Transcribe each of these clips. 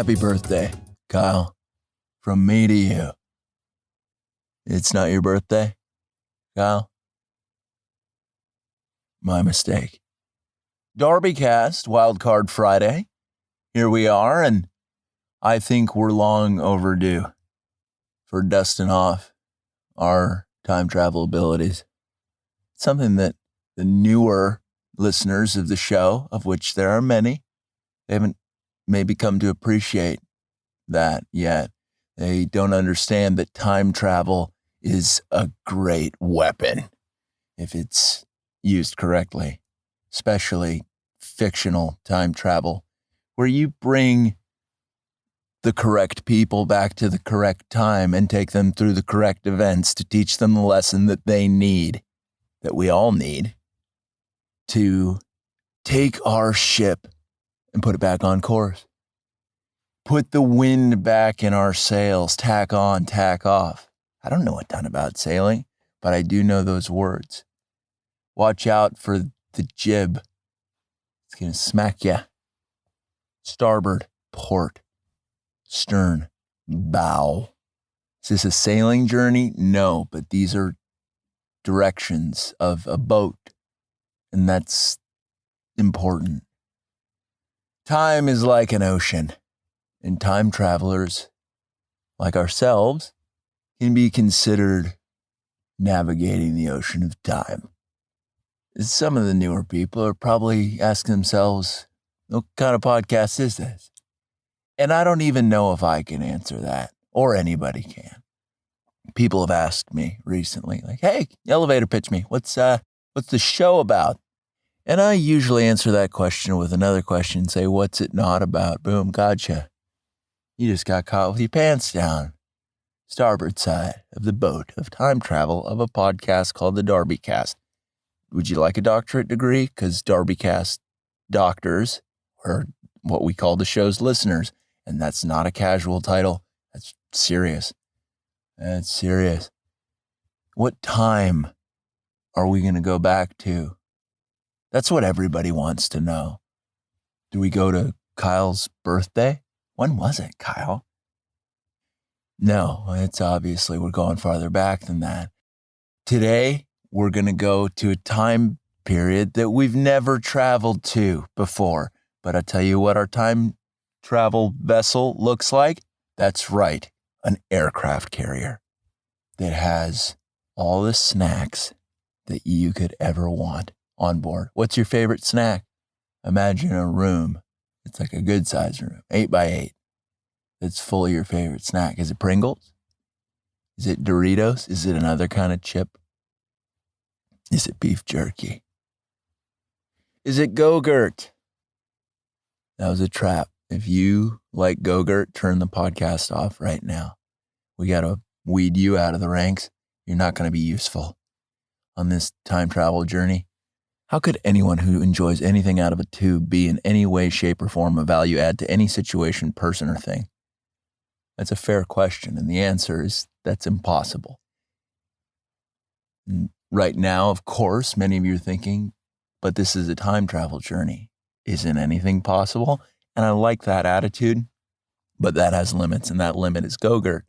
Happy birthday, Kyle. From me to you. It's not your birthday, Kyle? My mistake. DarbyCast, Wildcard Friday. Here we are, and I think we're long overdue for dusting off our time travel abilities. Something that the newer listeners of the show, of which there are many, they haven't maybe come to appreciate that yet. They don't understand that time travel is a great weapon if it's used correctly, especially fictional time travel, where you bring the correct people back to the correct time and take them through the correct events to teach them the lesson that they need, that we all need, to take our ship and put it back on course. Put the wind back in our sails, tack on, tack off. I don't know a ton about sailing, but I do know those words. Watch out for the jib. It's going to smack you. Starboard, port, stern, bow. Is this a sailing journey? No, but these are directions of a boat, and that's important. Time is like an ocean, and time travelers, like ourselves, can be considered navigating the ocean of time. Some of the newer people are probably asking themselves, what kind of podcast is this? And I don't even know if I can answer that, or anybody can. People have asked me recently, like, hey, elevator pitch me. What's the show about? And I usually answer that question with another question, say, what's it not about? Boom, gotcha. You just got caught with your pants down. Starboard side of the boat of time travel of a podcast called the DarbyCast. Would you like a doctorate degree? Because DarbyCast Doctors are what we call the show's listeners. And that's not a casual title. That's serious. That's serious. What time are we going to go back to? That's what everybody wants to know. Do we go to Kyle's birthday? When was it, Kyle? No, it's obviously we're going farther back than that. Today, we're going to go to a time period that we've never traveled to before. But I tell you what our time travel vessel looks like. That's right, an aircraft carrier that has all the snacks that you could ever want on board. What's your favorite snack? Imagine a room. It's like a good size room, 8x8. That's full of your favorite snack. Is it Pringles? Is it Doritos? Is it another kind of chip? Is it beef jerky? Is it Go-Gurt? That was a trap. If you like Go-Gurt, turn the podcast off right now. We got to weed you out of the ranks. You're not going to be useful on this time travel journey. How could anyone who enjoys anything out of a tube be in any way, shape, or form a value add to any situation, person, or thing? That's a fair question, and the answer is that's impossible. And right now, of course, many of you are thinking, but this is a time travel journey. Isn't anything possible? And I like that attitude, but that has limits, and that limit is Go-Gurt.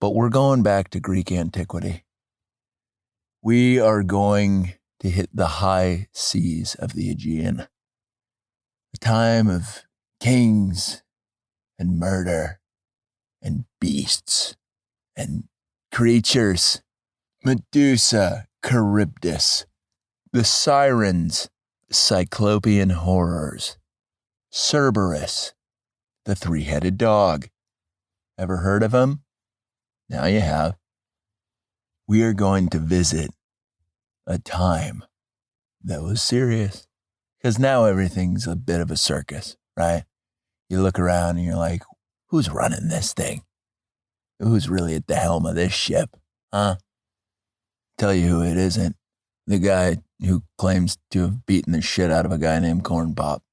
But we're going back to Greek antiquity. We are going to hit the high seas of the Aegean. A time of kings and murder and beasts and creatures. Medusa, Charybdis, the sirens, cyclopean horrors, Cerberus, the three-headed dog. Ever heard of him? Now you have. We are going to visit a time that was serious. Because now everything's a bit of a circus, right? You look around and you're like, who's running this thing? Who's really at the helm of this ship? Huh? Tell you who it isn't. The guy who claims to have beaten the shit out of a guy named Corn Pop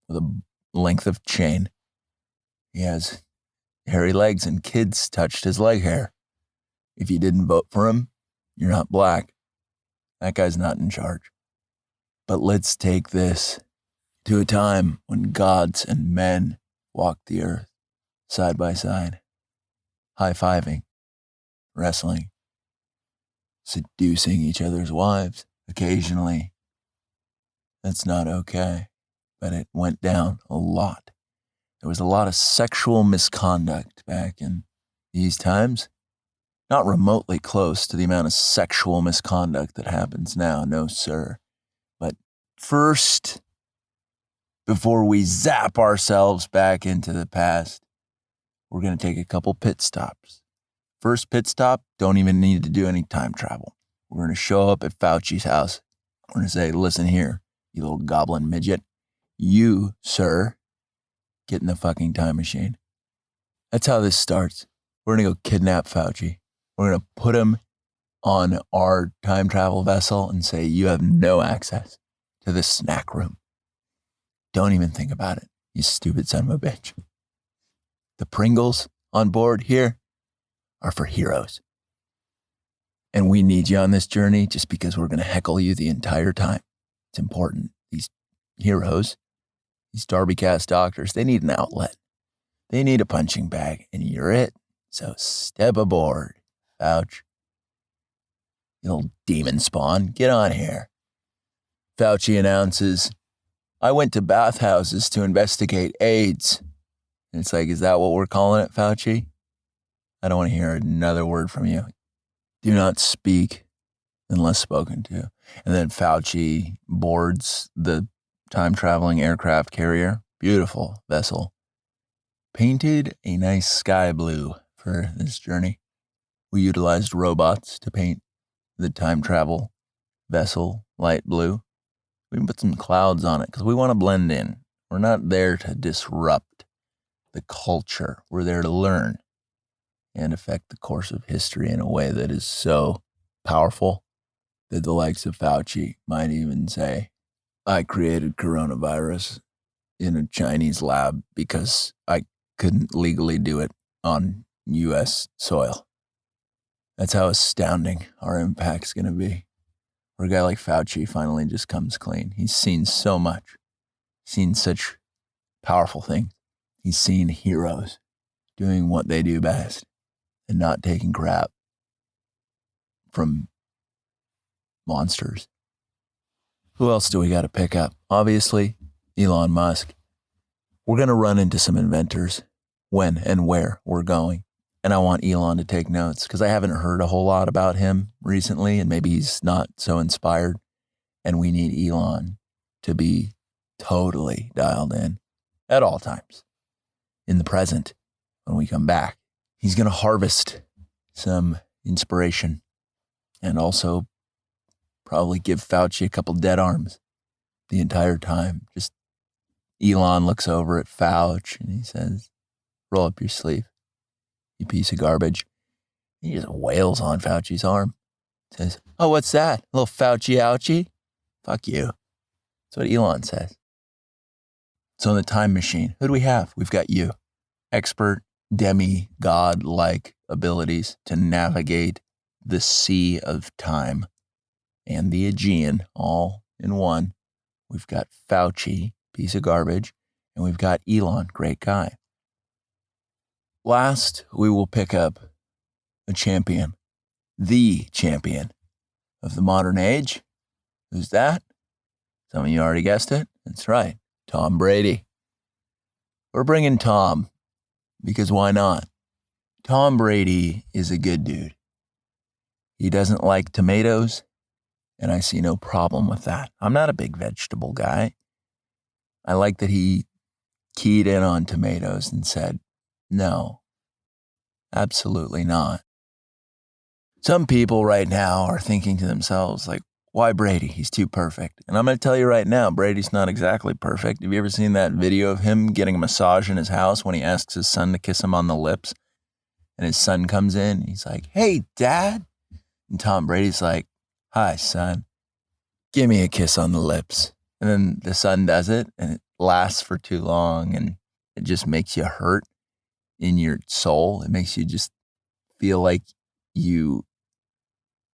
with a length of chain. He has hairy legs and kids touched his leg hair. If you didn't vote for him, you're not black. That guy's not in charge. But let's take this to a time when gods and men walked the earth side by side, high-fiving, wrestling, seducing each other's wives occasionally. That's not okay, but it went down a lot. There was a lot of sexual misconduct back in these times. Not remotely close to the amount of sexual misconduct that happens now, no sir. But first, before we zap ourselves back into the past, we're going to take a couple pit stops. First pit stop, don't even need to do any time travel. We're going to show up at Fauci's house. We're going to say, listen here, you little goblin midget. You, sir, get in the fucking time machine. That's how this starts. We're going to go kidnap Fauci. We're going to put him on our time travel vessel and say, you have no access to the snack room. Don't even think about it, you stupid son of a bitch. The Pringles on board here are for heroes. And we need you on this journey just because we're going to heckle you the entire time. It's important. These heroes, these DarbyCast doctors, they need an outlet. They need a punching bag, and you're it. So step aboard, Fauci. You little demon spawn, get on here. Fauci announces, I went to bathhouses to investigate AIDS. And it's like, is that what we're calling it, Fauci? I don't want to hear another word from you. Do not speak unless spoken to. And then Fauci boards the time-traveling aircraft carrier. Beautiful vessel. Painted a nice sky blue for this journey. We utilized robots to paint the time travel vessel light blue. We can put some clouds on it because we want to blend in. We're not there to disrupt the culture. We're there to learn and affect the course of history in a way that is so powerful that the likes of Fauci might even say, I created coronavirus in a Chinese lab because I couldn't legally do it on U.S. soil. That's how astounding our impact's going to be. Where a guy like Fauci finally just comes clean. He's seen so much, seen such powerful things. He's seen heroes doing what they do best and not taking crap from monsters. Who else do we got to pick up? Obviously, Elon Musk. We're going to run into some inventors when and where we're going. And I want Elon to take notes because I haven't heard a whole lot about him recently, and maybe he's not so inspired. And we need Elon to be totally dialed in at all times. In the present, when we come back, he's going to harvest some inspiration and also probably give Fauci a couple dead arms the entire time. Just Elon looks over at Fauci and he says, roll up your sleeve, you piece of garbage. He just wails on Fauci's arm. Says, oh, what's that? A little Fauci ouchie? Fuck you. That's what Elon says. So in the time machine, who do we have? We've got you. Expert, demigod-like abilities to navigate the sea of time and the Aegean all in one. We've got Fauci, piece of garbage, and we've got Elon, great guy. Last, we will pick up a champion, the champion of the modern age. Who's that? Some of you already guessed it. That's right, Tom Brady. We're bringing Tom because why not? Tom Brady is a good dude. He doesn't like tomatoes, and I see no problem with that. I'm not a big vegetable guy. I like that he keyed in on tomatoes and said, no, absolutely not. Some people right now are thinking to themselves, like, why Brady? He's too perfect. And I'm going to tell you right now, Brady's not exactly perfect. Have you ever seen that video of him getting a massage in his house when he asks his son to kiss him on the lips? And his son comes in, and he's like, hey, Dad. And Tom Brady's like, hi, son. Give me a kiss on the lips. And then the son does it, and it lasts for too long, and it just makes you hurt in your soul. It makes you just feel like you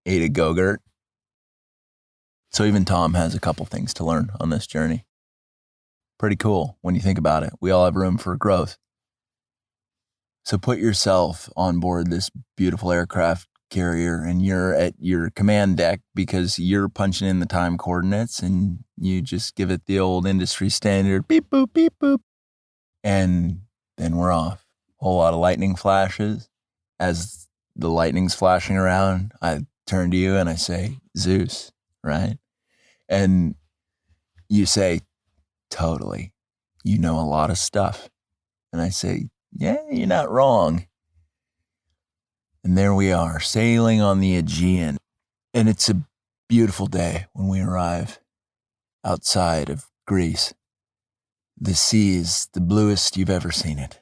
ate a Go-Gurt. So even Tom has a couple things to learn on this journey. Pretty cool when you think about it. We all have room for growth. So put yourself on board this beautiful aircraft carrier and you're at your command deck because you're punching in the time coordinates and you just give it the old industry standard beep, boop, beep, boop. And then we're off. Whole lot of lightning flashes. As the lightning's flashing around, I turn to you and I say, Zeus, right? And you say, totally. You know a lot of stuff. And I say, yeah, you're not wrong. And there we are, sailing on the Aegean. And it's a beautiful day when we arrive outside of Greece. The sea is the bluest you've ever seen it.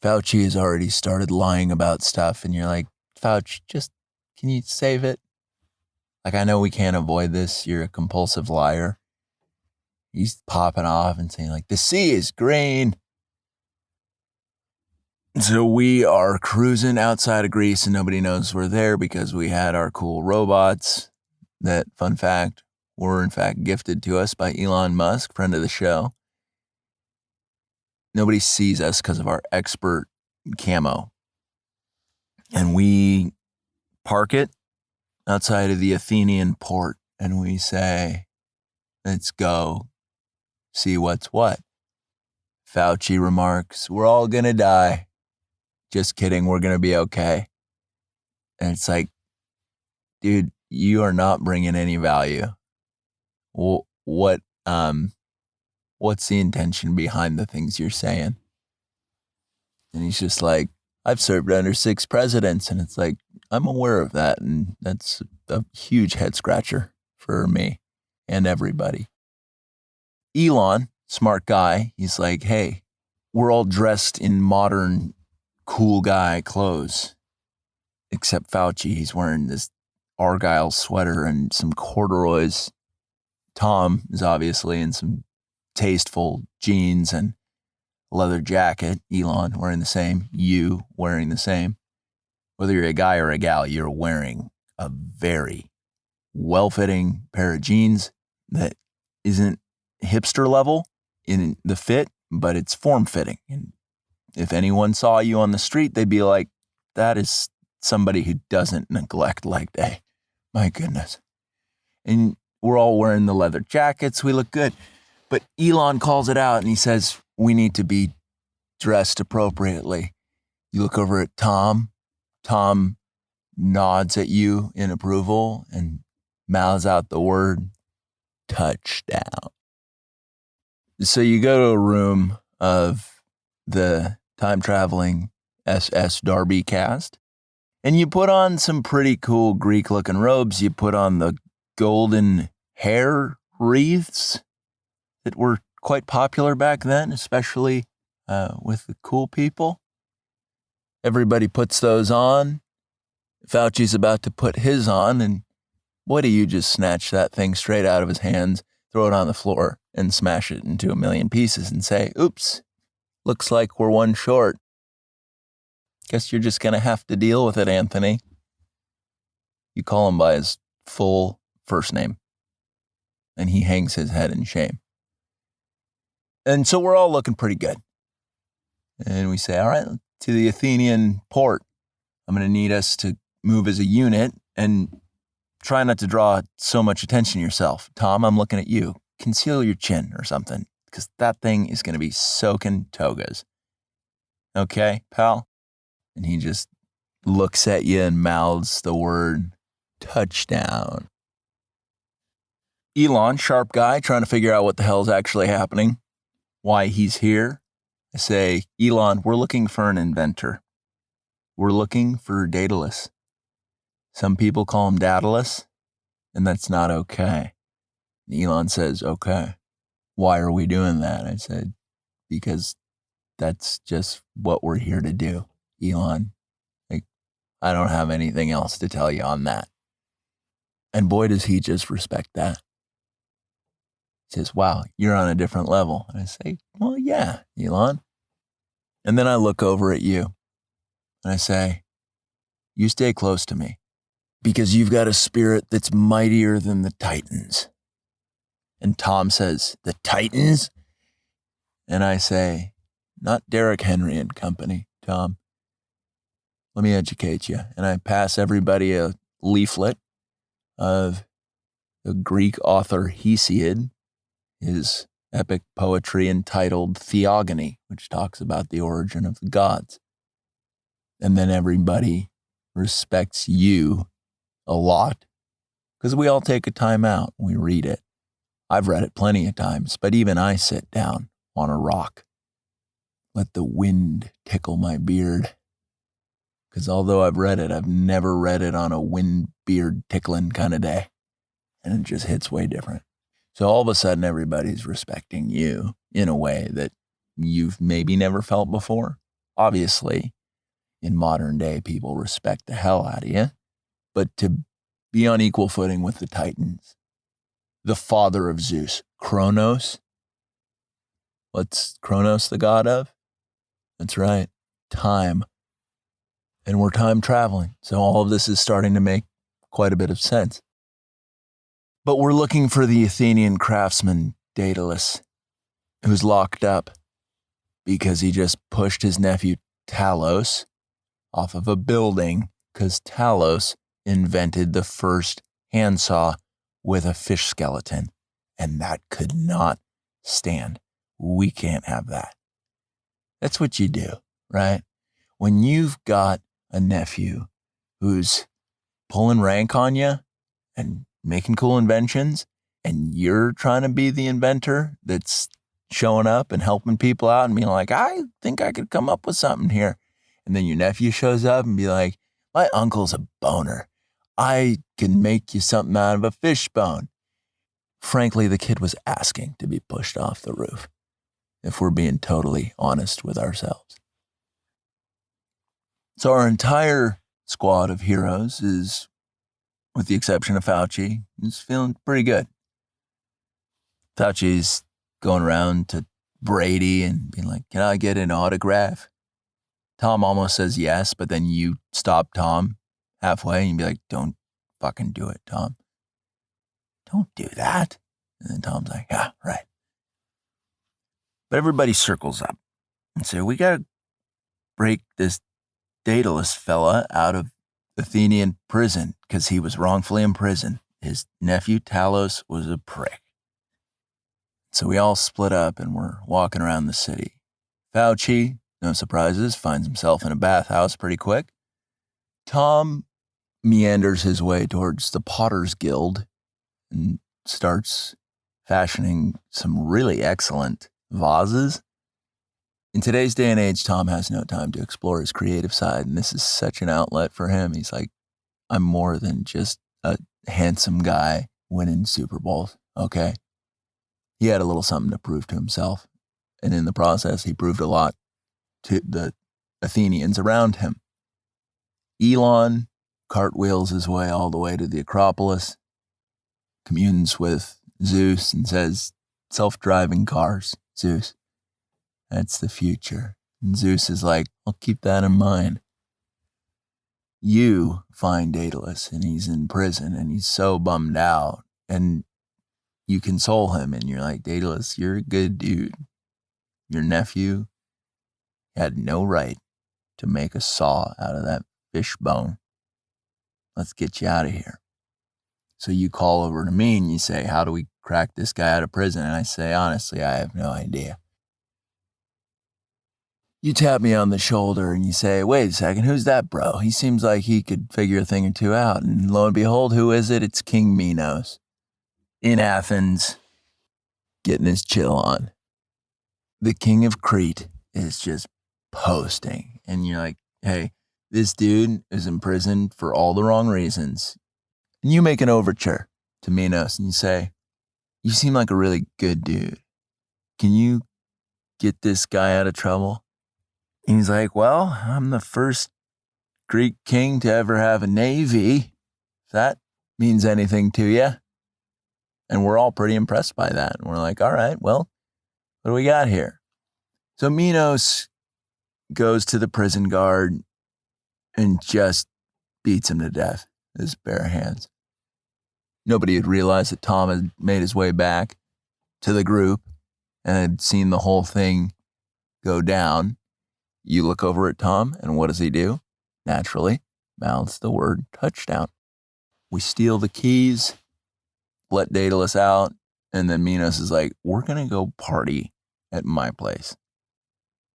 Fauci has already started lying about stuff, and you're like, Fauci, can you save it? Like, I know we can't avoid this. You're a compulsive liar. He's popping off and saying, like, the sea is green. So we are cruising outside of Greece and nobody knows we're there because we had our cool robots that, fun fact, were in fact gifted to us by Elon Musk, friend of the show. Nobody sees us because of our expert camo. And we park it outside of the Athenian port and we say, let's go see what's what. Fauci remarks, we're all going to die. Just kidding, we're going to be okay. And it's like, dude, you are not bringing any value. What's the intention behind the things you're saying? And he's just like, I've served under 6 presidents. And it's like, I'm aware of that. And that's a huge head scratcher for me and everybody. Elon, smart guy, he's like, hey, we're all dressed in modern cool guy clothes, except Fauci. He's wearing this Argyle sweater and some corduroys. Tom is obviously in some tasteful jeans and leather jacket. Elon wearing the same. You wearing the same. Whether you're a guy or a gal, you're wearing a very well-fitting pair of jeans that isn't hipster level in the fit, but it's form-fitting. And if anyone saw you on the street, they'd be like, that is somebody who doesn't neglect leg day. My goodness. And we're all wearing the leather jackets. We look good. But Elon calls it out and he says, we need to be dressed appropriately. You look over at Tom. Tom nods at you in approval and mouths out the word touchdown. So you go to a room of the time-traveling SS DarbyCast, and you put on some pretty cool Greek-looking robes. You put on the golden hair wreaths that were quite popular back then, especially with the cool people. Everybody puts those on. Fauci's about to put his on, and what do you just snatch that thing straight out of his hands, throw it on the floor, and smash it into a million pieces and say, oops, looks like we're one short. Guess you're just going to have to deal with it, Anthony. You call him by his full first name, and he hangs his head in shame. And so we're all looking pretty good. And we say, all right, to the Athenian port. I'm going to need us to move as a unit and try not to draw so much attention to yourself. Tom, I'm looking at you. Conceal your chin or something, because that thing is going to be soaking togas. Okay, pal? And he just looks at you and mouths the word touchdown. Elon, sharp guy, trying to figure out what the hell's actually happening, why he's here. I say, Elon, we're looking for an inventor. We're looking for Daedalus. Some people call him Daedalus, and that's not okay. And Elon says, okay. Why are we doing that? I said, because that's just what we're here to do, Elon. Like, I don't have anything else to tell you on that. And boy, does he just respect that. He says, wow, you're on a different level. And I say, well, yeah, Elon. And then I look over at you and I say, you stay close to me because you've got a spirit that's mightier than the Titans. And Tom says, the Titans? and I say, not Derrick Henry and Company, Tom. Let me educate you. And I pass everybody a leaflet of the Greek author Hesiod, his epic poetry entitled Theogony, which talks about the origin of the gods. And then everybody respects you a lot because we all take a time out and we read it. I've read it plenty of times, but even I sit down on a rock. Let the wind tickle my beard. Because although I've read it, I've never read it on a wind beard tickling kind of day. And it just hits way different. So all of a sudden, everybody's respecting you in a way that you've maybe never felt before. Obviously, in modern day, people respect the hell out of you. But to be on equal footing with the Titans, the father of Zeus, Kronos. What's Kronos the god of? That's right, time. And we're time traveling. So all of this is starting to make quite a bit of sense. But we're looking for the Athenian craftsman, Daedalus, who's locked up because he just pushed his nephew Talos off of a building because Talos invented the first handsaw with a fish skeleton. And that could not stand. We can't have that. That's what you do, right? When you've got a nephew who's pulling rank on you and making cool inventions, and you're trying to be the inventor that's showing up and helping people out and being like, I think I could come up with something here. And then your nephew shows up and be like, my uncle's a boner. I can make you something out of a fish bone. Frankly, the kid was asking to be pushed off the roof, if we're being totally honest with ourselves. So our entire squad of heroes is, with the exception of Fauci, is feeling pretty good. Fauci's going around to Brady and being like, can I get an autograph? Tom almost says yes, but then you stop Tom halfway and be like, don't fucking do it, Tom. Don't do that. And then Tom's like, yeah, right. But everybody circles up and say, we got to break this Daedalus fella out of Athenian prison because he was wrongfully imprisoned. His nephew Talos was a prick. So we all split up and we're walking around the city. Fauci, no surprises, finds himself in a bathhouse pretty quick. Tom meanders his way towards the Potter's Guild and starts fashioning some really excellent vases. In today's day and age, Tom has no time to explore his creative side, and this is such an outlet for him. He's like, I'm more than just a handsome guy winning Super Bowls, okay? He had a little something to prove to himself, and in the process, he proved a lot to the Athenians around him. Elon cartwheels his way all the way to the Acropolis, communes with Zeus, and says, self-driving cars, Zeus. That's the future. And Zeus is like, I'll keep that in mind. You find Daedalus and he's in prison and he's so bummed out. And you console him and you're like, Daedalus, you're a good dude. Your nephew had no right to make a saw out of that fish bone. Let's get you out of here. So you call over to me and you say, how do we crack this guy out of prison? And I say, honestly, I have no idea. You tap me on the shoulder and you say, wait a second, who's that bro? He seems like he could figure a thing or two out. And lo and behold, who is it? It's King Minos in Athens, getting his chill on. The king of Crete is just posting. And you're like, hey, this dude is in prison for all the wrong reasons. And you make an overture to Minos and you say, you seem like a really good dude. Can you get this guy out of trouble? And he's like, well, I'm the first Greek king to ever have a navy. If that means anything to you. And we're all pretty impressed by that. And we're like, all right, well, what do we got here? So Minos goes to the prison guard and just beats him to death with his bare hands. Nobody had realized that Tom had made his way back to the group and had seen the whole thing go down, you look over at Tom, and what does he do? Naturally, mouths the word touchdown. We steal the keys, let Daedalus out, and then Minos is like, we're going to go party at my place.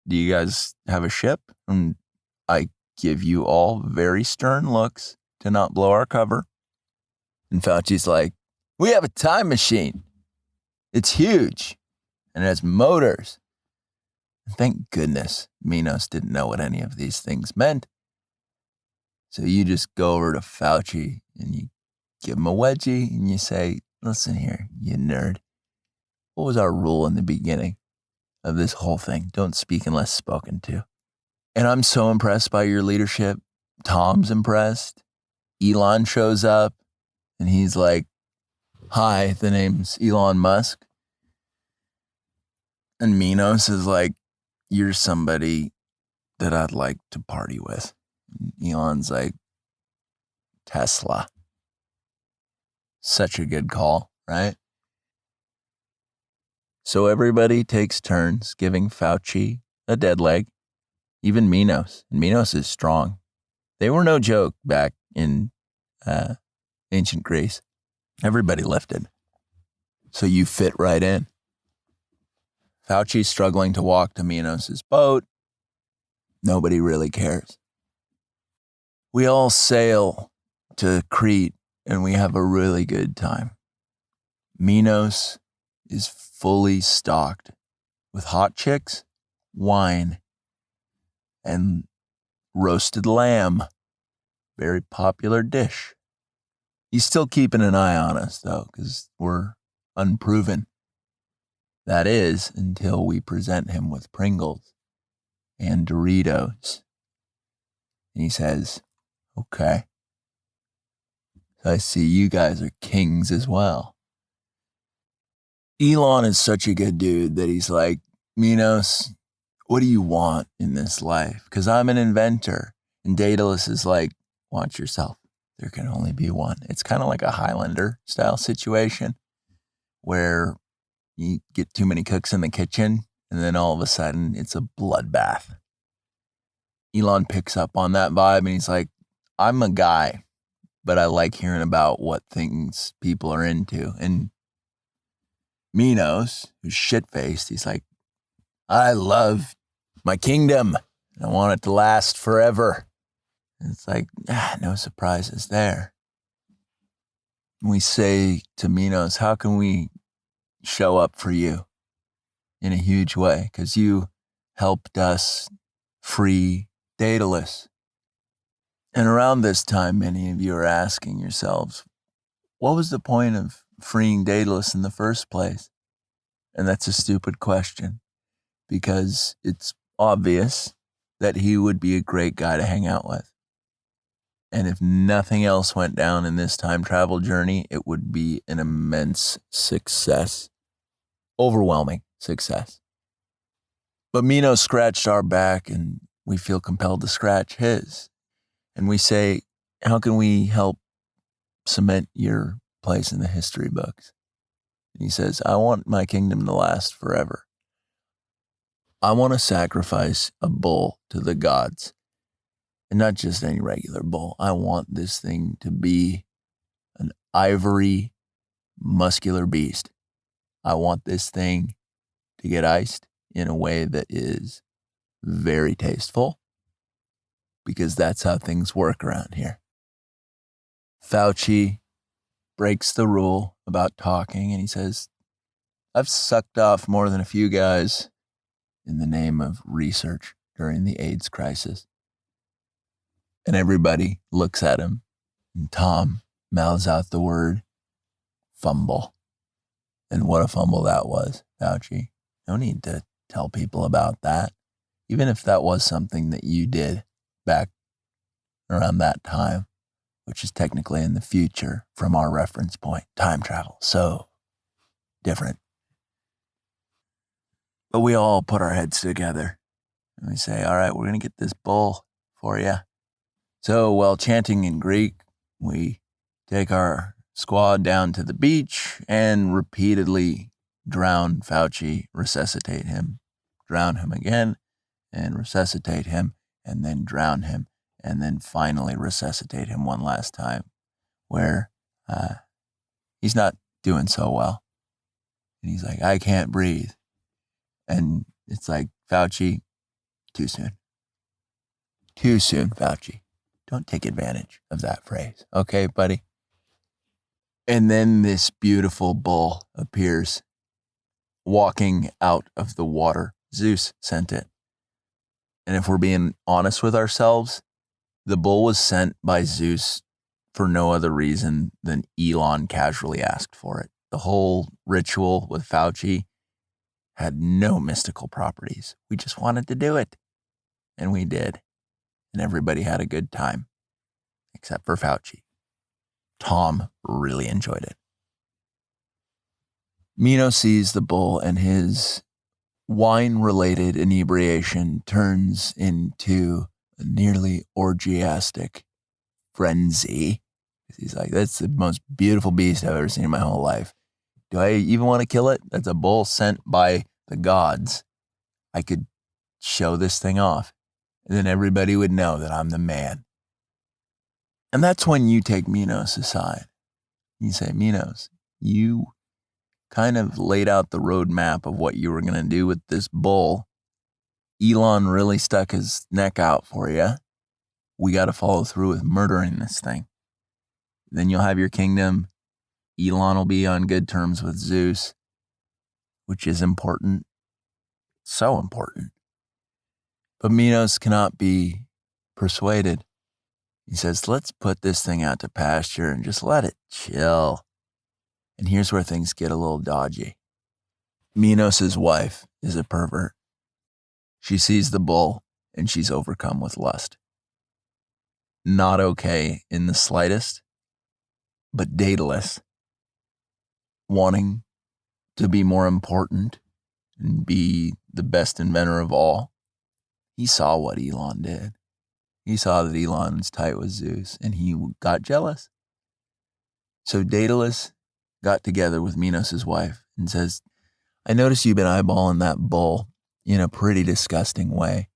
Do you guys have a ship? And I give you all very stern looks to not blow our cover. And Fauci's like, we have a time machine. It's huge and it has motors. And thank goodness Minos didn't know what any of these things meant. So you just go over to Fauci and you give him a wedgie and you say, listen here, you nerd. What was our rule in the beginning of this whole thing? Don't speak unless spoken to. And I'm so impressed by your leadership. Tom's impressed. Elon shows up and he's like, hi, the name's Elon Musk. And Minos is like, you're somebody that I'd like to party with. And Elon's like, Tesla. Such a good call, right? So everybody takes turns giving Fauci a dead leg, even Minos. And Minos is strong. They were no joke back in ancient Greece. Everybody lifted. So you fit right in. Fauci's struggling to walk to Minos' boat. Nobody really cares. We all sail to Crete and we have a really good time. Minos is fully stocked with hot chicks, wine, and roasted lamb. Very popular dish. He's still keeping an eye on us, though, because we're unproven. That is, until we present him with Pringles and Doritos. And he says, okay. I see you guys are kings as well. Elon is such a good dude that he's like, Minos, what do you want in this life? Because I'm an inventor. And Daedalus is like, watch yourself. There can only be one. It's kind of like a Highlander style situation where you get too many cooks in the kitchen and then all of a sudden it's a bloodbath. Elon picks up on that vibe and he's like, I'm a guy, but I like hearing about what things people are into. And Minos, who's shit-faced, he's like, I love my kingdom. I want it to last forever. And it's like, no surprises there. We say to Minos, how can we show up for you in a huge way? Because you helped us free Daedalus. And around this time, many of you are asking yourselves, what was the point of freeing Daedalus in the first place? And that's a stupid question, because it's obvious that he would be a great guy to hang out with. And if nothing else went down in this time travel journey, it would be an immense success. Overwhelming success. But Minos scratched our back and we feel compelled to scratch his. And we say, how can we help cement your place in the history books? And he says, I want my kingdom to last forever. I want to sacrifice a bull to the gods. And not just any regular bull. I want this thing to be an ivory, muscular beast. I want this thing to get iced in a way that is very tasteful, because that's how things work around here. Fauci breaks the rule about talking and he says, I've sucked off more than a few guys in the name of research during the AIDS crisis. And everybody looks at him, and Tom mouths out the word fumble. And what a fumble that was, Fauci. No need to tell people about that, even if that was something that you did back around that time, which is technically in the future from our reference point, time travel. So different. But we all put our heads together and we say, all right, we're going to get this bull for you. So while chanting in Greek, we take our squad down to the beach and repeatedly drown Fauci, resuscitate him, drown him again, and resuscitate him, and then drown him, and then finally resuscitate him one last time, where he's not doing so well. And he's like, I can't breathe. And it's like, Fauci, too soon. Too soon, Fauci. Don't take advantage of that phrase. Okay, buddy? And then this beautiful bull appears walking out of the water. Zeus sent it. And if we're being honest with ourselves, the bull was sent by Zeus for no other reason than Elon casually asked for it. The whole ritual with Fauci had no mystical properties. We just wanted to do it. And we did. And everybody had a good time. Except for Fauci. Tom really enjoyed it. Mino sees the bull and his wine-related inebriation turns into a nearly orgiastic frenzy. He's like, that's the most beautiful beast I've ever seen in my whole life. Do I even want to kill it? That's a bull sent by the gods. I could show this thing off. And then everybody would know that I'm the man. And that's when you take Minos aside. You say, Minos, you kind of laid out the roadmap of what you were going to do with this bull. Elon really stuck his neck out for you. We got to follow through with murdering this thing. Then you'll have your kingdom. Elon will be on good terms with Zeus, which is important. So important. But Minos cannot be persuaded. He says, let's put this thing out to pasture and just let it chill. And here's where things get a little dodgy. Minos' wife is a pervert. She sees the bull and she's overcome with lust. Not okay in the slightest, but Daedalus, wanting to be more important and be the best inventor of all, he saw what Elon did. He saw that Elon was tight with Zeus, and he got jealous. So Daedalus got together with Minos' wife and says, I notice you've been eyeballing that bull in a pretty disgusting way,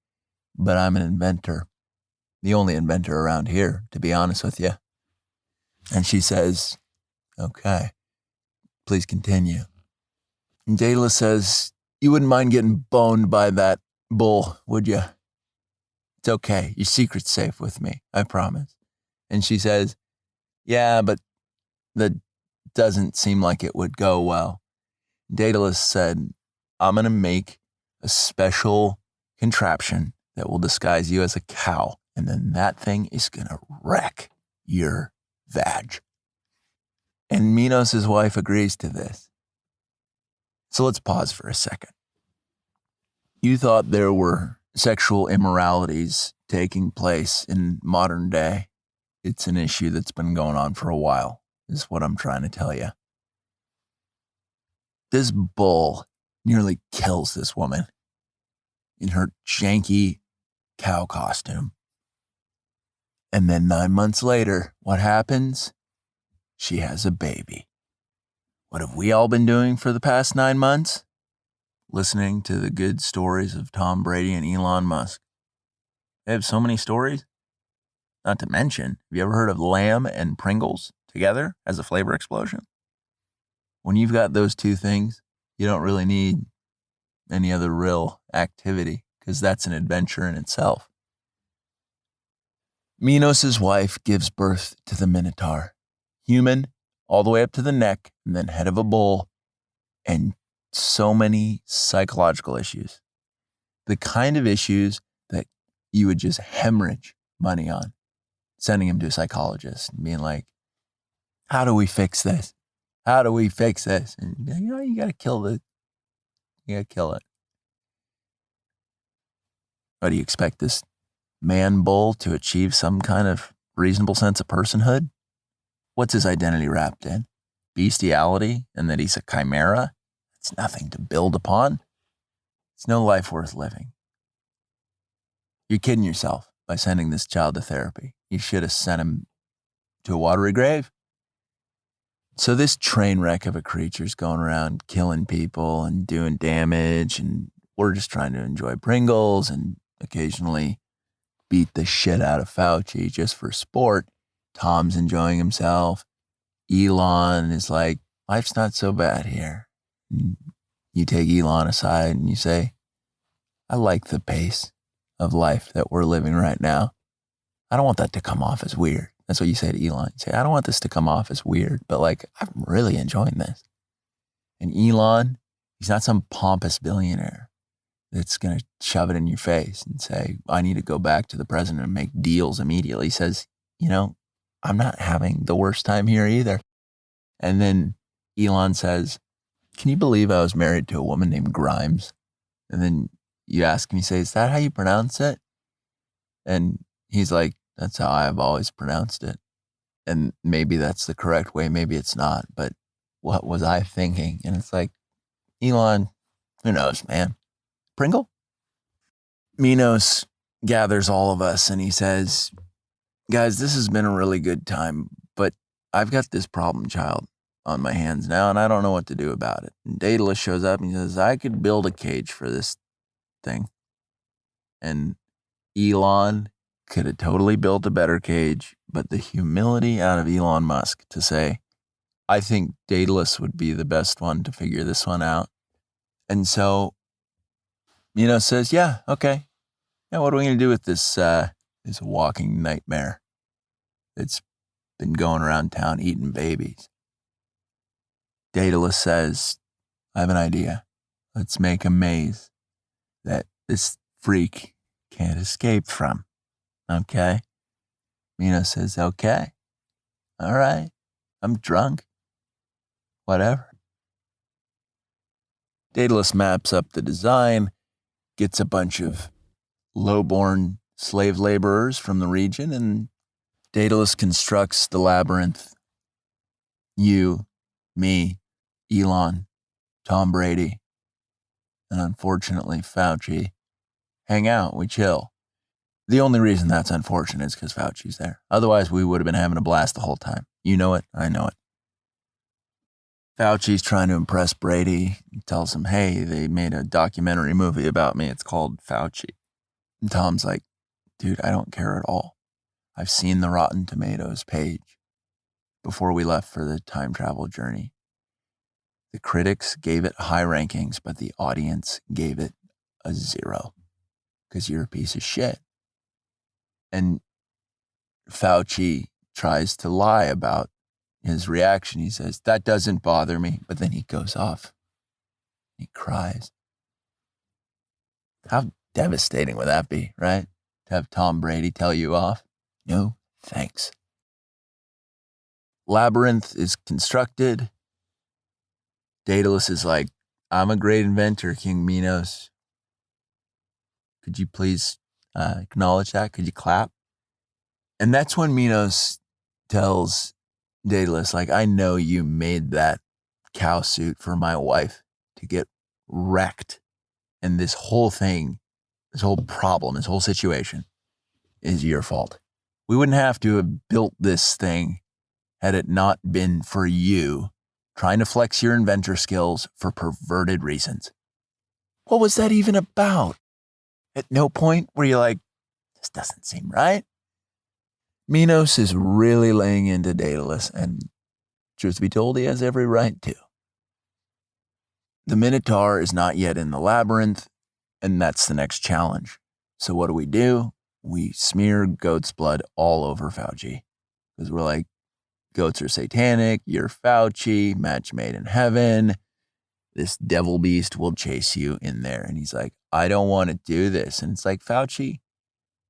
but I'm an inventor. The only inventor around here, to be honest with you. And she says, okay, please continue. And Daedalus says, you wouldn't mind getting boned by that bull, would you? It's okay. Your secret's safe with me. I promise. And she says, yeah, but that doesn't seem like it would go well. Daedalus said, I'm going to make a special contraption that will disguise you as a cow. And then that thing is going to wreck your vag. And Minos' wife agrees to this. So let's pause for a second. You thought there were sexual immoralities taking place in modern day. It's an issue that's been going on for a while, is what I'm trying to tell you. This bull nearly kills this woman in her janky cow costume. And then 9 months later, what happens? She has a baby. What have we all been doing for the past 9 months? Listening to the good stories of Tom Brady and Elon Musk. They have so many stories. Not to mention, have you ever heard of lamb and Pringles together as a flavor explosion? When you've got those two things, you don't really need any other real activity, because that's an adventure in itself. Minos' wife gives birth to the Minotaur. Human, all the way up to the neck, and then head of a bull, and so many psychological issues. The kind of issues that you would just hemorrhage money on. Sending him to a psychologist and being like, how do we fix this? How do we fix this? And you got to kill it. You got to kill it. What do you expect this man bull to achieve some kind of reasonable sense of personhood? What's his identity wrapped in? Bestiality and that he's a chimera? It's nothing to build upon. It's no life worth living. You're kidding yourself by sending this child to therapy. You should have sent him to a watery grave. So this train wreck of a creature's going around killing people and doing damage, and we're just trying to enjoy Pringles and occasionally beat the shit out of Fauci just for sport. Tom's enjoying himself. Elon is like, life's not so bad here. And you take Elon aside and you say, I like the pace of life that we're living right now. I don't want that to come off as weird. That's what you say to Elon. You say, I don't want this to come off as weird, but like, I'm really enjoying this. And Elon, he's not some pompous billionaire that's going to shove it in your face and say, I need to go back to the president and make deals immediately. He says, I'm not having the worst time here either. And then Elon says, can you believe I was married to a woman named Grimes? And then you ask him, you say, is that how you pronounce it? And he's like, that's how I've always pronounced it. And maybe that's the correct way, maybe it's not. But what was I thinking? And it's like, Elon, who knows, man? Pringle? Minos gathers all of us and he says, guys, this has been a really good time, but I've got this problem child on my hands now and I don't know what to do about it. And Daedalus shows up and he says, I could build a cage for this thing. And Elon could have totally built a better cage, but the humility out of Elon Musk to say, I think Daedalus would be the best one to figure this one out. And so, says, yeah, okay. Yeah, what are we going to do with this walking nightmare that's been going around town eating babies? Daedalus says, I have an idea. Let's make a maze that this freak can't escape from. Okay? Minos says, okay. All right. I'm drunk. Whatever. Daedalus maps up the design, gets a bunch of low-born slave laborers from the region, and Daedalus constructs the labyrinth. You, me, Elon, Tom Brady, and unfortunately Fauci hang out. We chill. The only reason that's unfortunate is because Fauci's there. Otherwise, we would have been having a blast the whole time. You know it. I know it. Fauci's trying to impress Brady. He tells him, hey, they made a documentary movie about me. It's called Fauci. And Tom's like, dude, I don't care at all. I've seen the Rotten Tomatoes page before we left for the time travel journey. The critics gave it high rankings, but the audience gave it a 0 because you're a piece of shit. And Fauci tries to lie about his reaction. He says, that doesn't bother me. But then he goes off. He cries. How devastating would that be, right? To have Tom Brady tell you off? No, thanks. Labyrinth is constructed. Daedalus is like, I'm a great inventor, King Minos. Could you please acknowledge that? Could you clap? And that's when Minos tells Daedalus, like, I know you made that cow suit for my wife to get wrecked. And this whole thing, this whole problem, this whole situation is your fault. We wouldn't have to have built this thing had it not been for you trying to flex your inventor skills for perverted reasons. What was that even about? At no point were you like, this doesn't seem right. Minos is really laying into Daedalus, and truth be told, he has every right to. The Minotaur is not yet in the labyrinth, and that's the next challenge. So what do? We smear goat's blood all over Fauci. Because we're like, goats are satanic, you're Fauci, match made in heaven. This devil beast will chase you in there. And he's like, I don't want to do this. And it's like, Fauci,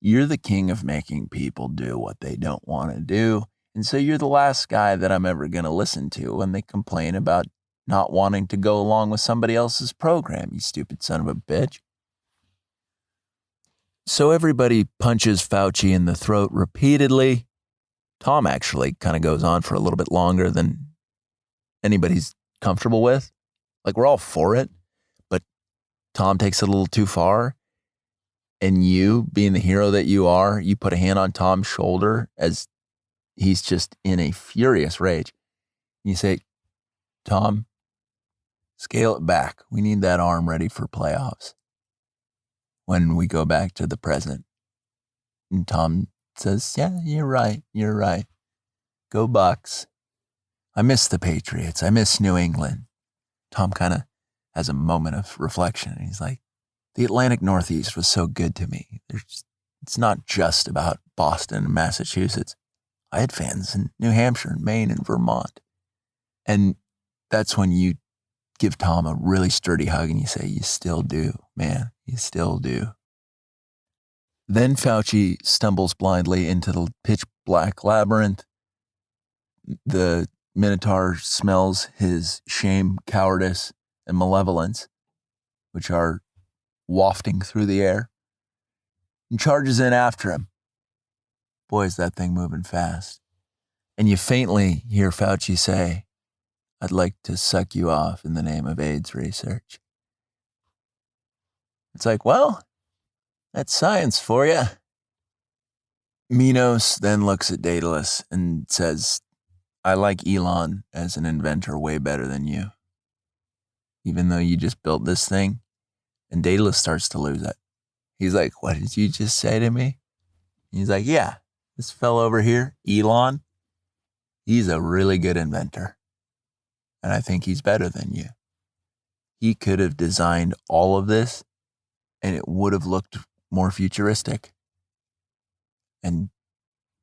you're the king of making people do what they don't want to do. And so you're the last guy that I'm ever going to listen to when they complain about not wanting to go along with somebody else's program, you stupid son of a bitch. So everybody punches Fauci in the throat repeatedly. Tom actually kind of goes on for a little bit longer than anybody's comfortable with. Like, we're all for it, but Tom takes it a little too far. And you, being the hero that you are, you put a hand on Tom's shoulder as he's just in a furious rage. You say, Tom, scale it back. We need that arm ready for playoffs when we go back to the present. And Tom says, yeah, you're right. Go Bucks. I miss the Patriots. I miss New England. Tom kind of has a moment of reflection. And he's like, the Atlantic Northeast was so good to me. It's not just about Boston and Massachusetts. I had fans in New Hampshire and Maine and Vermont. And that's when you give Tom a really sturdy hug and you say, you still do, man. You still do. Then Fauci stumbles blindly into the pitch black labyrinth. The Minotaur smells his shame, cowardice, and malevolence, which are wafting through the air, and charges in after him. Boy, is that thing moving fast. And you faintly hear Fauci say, I'd like to suck you off in the name of AIDS research. It's like, well, that's science for you. Minos then looks at Daedalus and says, I like Elon as an inventor way better than you. Even though you just built this thing. And Daedalus starts to lose it. He's like, what did you just say to me? He's like, yeah, this fellow over here, Elon, he's a really good inventor. And I think he's better than you. He could have designed all of this and it would have looked more futuristic. And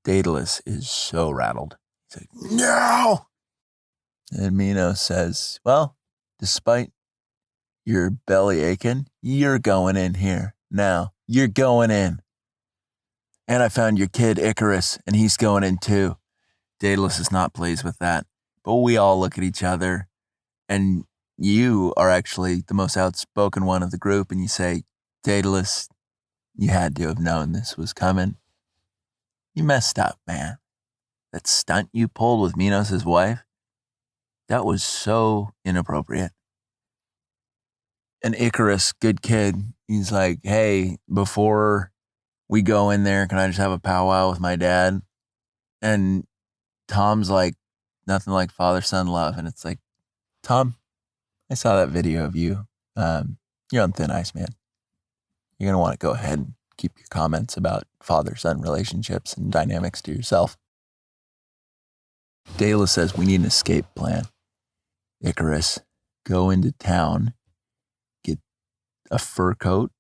Daedalus is so rattled. He's like, no! And Minos says, well, despite your belly aching, you're going in here now. You're going in. And I found your kid Icarus, and he's going in too. Daedalus is not pleased with that. But we all look at each other, and you are actually the most outspoken one of the group, and you say, Daedalus, you had to have known this was coming. You messed up, man. That stunt you pulled with Minos' wife, that was so inappropriate. And Icarus, good kid, he's like, hey, before we go in there, can I just have a powwow with my dad? And Tom's like, nothing like father-son love. And it's like, Tom, I saw that video of you. You're on thin ice, man. You're going to want to go ahead and keep your comments about father-son relationships and dynamics to yourself. Daedalus says, we need an escape plan. Icarus, go into town, get a fur coat,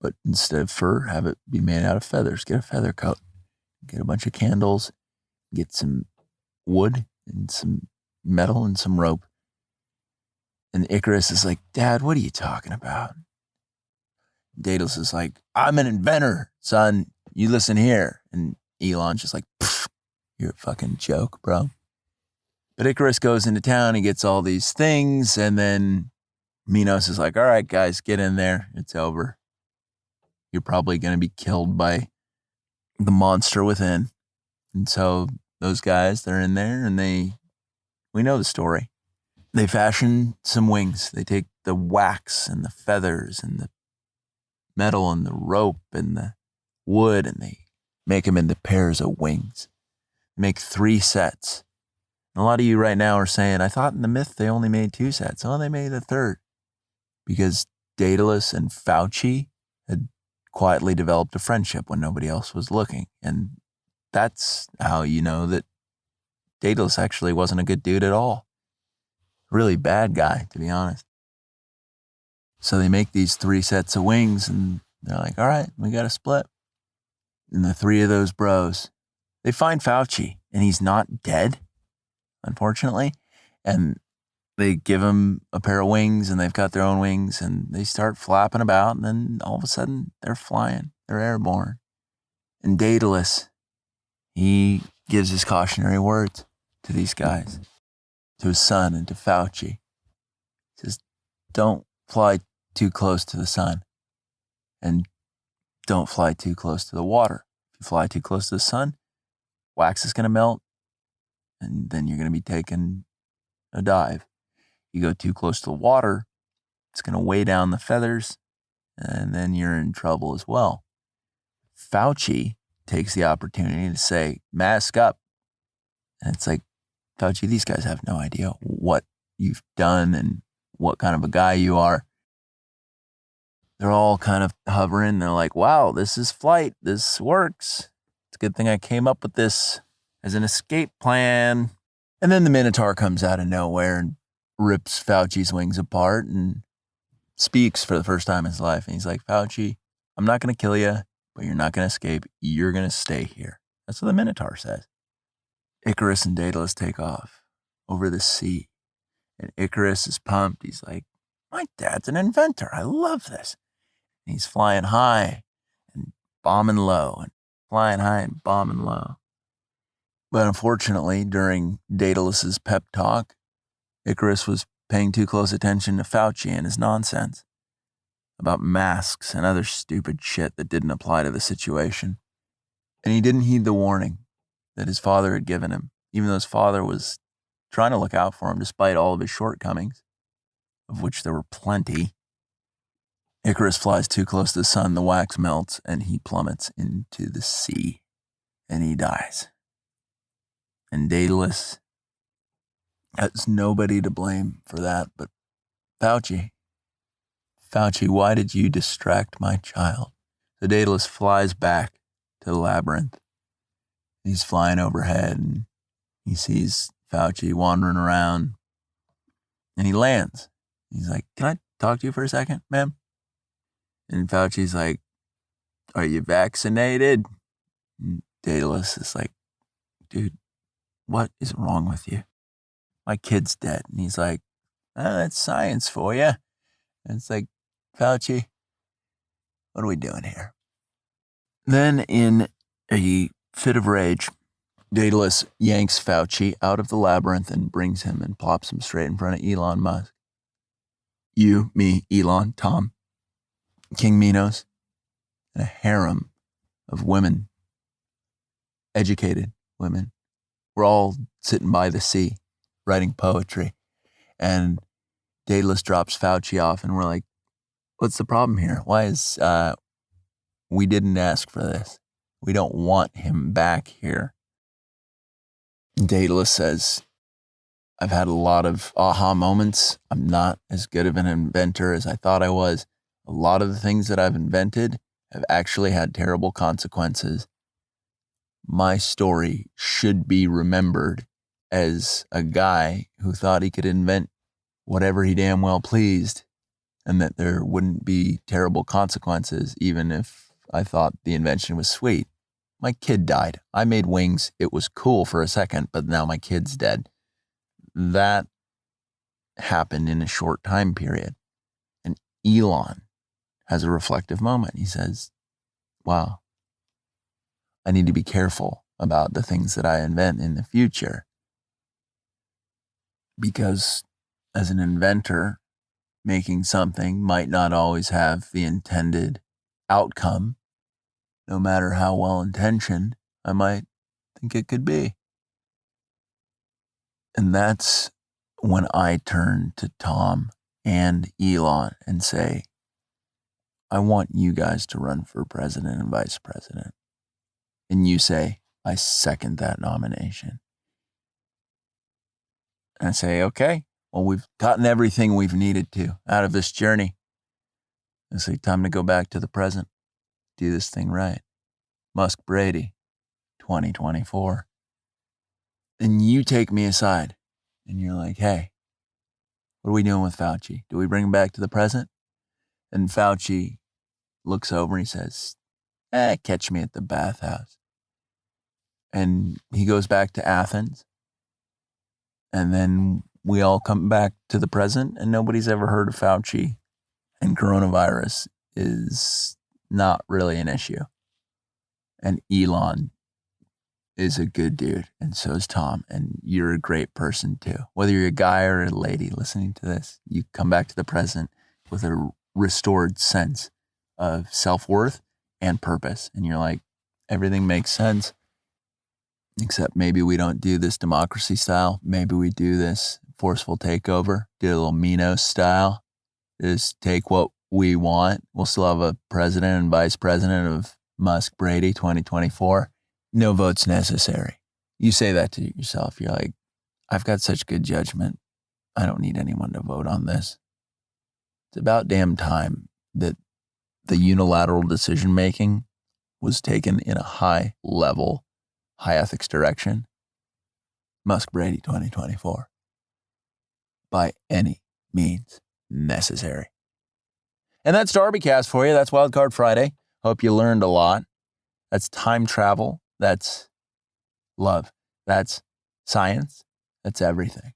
but instead of fur, have it be made out of feathers. Get a feather coat. Get a bunch of candles. Get some wood and some metal and some rope. And Icarus is like, Dad, what are you talking about? Daedalus is like, I'm an inventor, son. You listen here. And Elon's just like, you're a fucking joke, bro. But Icarus goes into town, he gets all these things, and then Minos is like, all right, guys, get in there. It's over. You're probably going to be killed by the monster within. And so those guys, they're in there, and we know the story. They fashion some wings. They take the wax and the feathers and the metal and the rope and the wood, and they make them into pairs of wings. They make 3 sets. And a lot of you right now are saying, I thought in the myth they only made 2 sets. Oh, they made a 3rd. Because Daedalus and Fauci had quietly developed a friendship when nobody else was looking. And that's how you know that Daedalus actually wasn't a good dude at all. Really bad guy, to be honest. So they make these 3 sets of wings, and they're like, all right, we got to split. And the 3 of those bros, they find Fauci, and he's not dead, unfortunately. And they give him a pair of wings, and they've got their own wings, and they start flapping about, and then all of a sudden, they're flying. They're airborne. And Daedalus, he gives his cautionary words to these guys, to his son and to Fauci. He says, don't fly too close to the sun, and don't fly too close to the water. If you fly too close to the sun, wax is going to melt, and then you're going to be taking a dive. You go too close to the water, it's going to weigh down the feathers, and then you're in trouble as well. Fauci takes the opportunity to say, mask up. And it's like, Fauci, these guys have no idea what you've done and what kind of a guy you are. They're all kind of hovering. They're like, wow, this is flight. This works. It's a good thing I came up with this as an escape plan. And then the Minotaur comes out of nowhere and rips Fauci's wings apart and speaks for the first time in his life. And he's like, Fauci, I'm not going to kill you, but you're not going to escape. You're going to stay here. That's what the Minotaur says. Icarus and Daedalus take off over the sea. And Icarus is pumped. He's like, my dad's an inventor. I love this. And he's flying high and bombing low and flying high and bombing low. But unfortunately, during Daedalus's pep talk, Icarus was paying too close attention to Fauci and his nonsense about masks and other stupid shit that didn't apply to the situation. And he didn't heed the warning that his father had given him, even though his father was trying to look out for him despite all of his shortcomings, of which there were plenty. Icarus flies too close to the sun, the wax melts, and he plummets into the sea, and he dies. And Daedalus has nobody to blame for that but Fauci. Fauci, why did you distract my child? So Daedalus flies back to the labyrinth. He's flying overhead, and he sees Fauci wandering around, and he lands. He's like, can I talk to you for a second, ma'am? And Fauci's like, are you vaccinated? And Daedalus is like, dude, what is wrong with you? My kid's dead. And he's like, that's science for you. And it's like, Fauci, what are we doing here? Then in a fit of rage, Daedalus yanks Fauci out of the labyrinth and brings him and plops him straight in front of Elon Musk. You, me, Elon, Tom, King Minos, and a harem of women, educated women. We're all sitting by the sea, writing poetry. And Daedalus drops Fauci off, and we're like, what's the problem here? Why is, we didn't ask for this. We don't want him back here. Daedalus says, I've had a lot of aha moments. I'm not as good of an inventor as I thought I was. A lot of the things that I've invented have actually had terrible consequences. My story should be remembered as a guy who thought he could invent whatever he damn well pleased, and that there wouldn't be terrible consequences even if I thought the invention was sweet. My kid died. I made wings. It was cool for a second, but now my kid's dead. That happened in a short time period. And Elon has a reflective moment. He says, wow, I need to be careful about the things that I invent in the future. Because as an inventor, making something might not always have the intended outcome. No matter how well-intentioned I might think it could be. And that's when I turn to Tom and Elon and say, I want you guys to run for president and vice president. And you say, I second that nomination. And I say, okay, well, we've gotten everything we've needed to out of this journey. I say, time to go back to the present. Do this thing right. Musk Brady, 2024. And you take me aside and you're like, hey, what are we doing with Fauci? Do we bring him back to the present? And Fauci looks over and he says, catch me at the bathhouse. And he goes back to Athens. And then we all come back to the present and nobody's ever heard of Fauci. And coronavirus is not really an issue. And Elon is a good dude, and so is Tom, and you're a great person too. Whether you're a guy or a lady listening to this, you come back to the present with a restored sense of self-worth and purpose. And you're like, everything makes sense, except maybe we don't do this democracy style. Maybe we do this forceful takeover, do a little Minos style. Just take what we want. We'll still have a president and vice president of Musk Brady 2024. No votes necessary. You say that to yourself. You're like, I've got such good judgment. I don't need anyone to vote on this. It's about damn time that the unilateral decision-making was taken in a high-level, high-ethics direction. Musk Brady 2024. By any means necessary. And that's DarbyCast for you. That's Wildcard Friday. Hope you learned a lot. That's time travel. That's love. That's science. That's everything.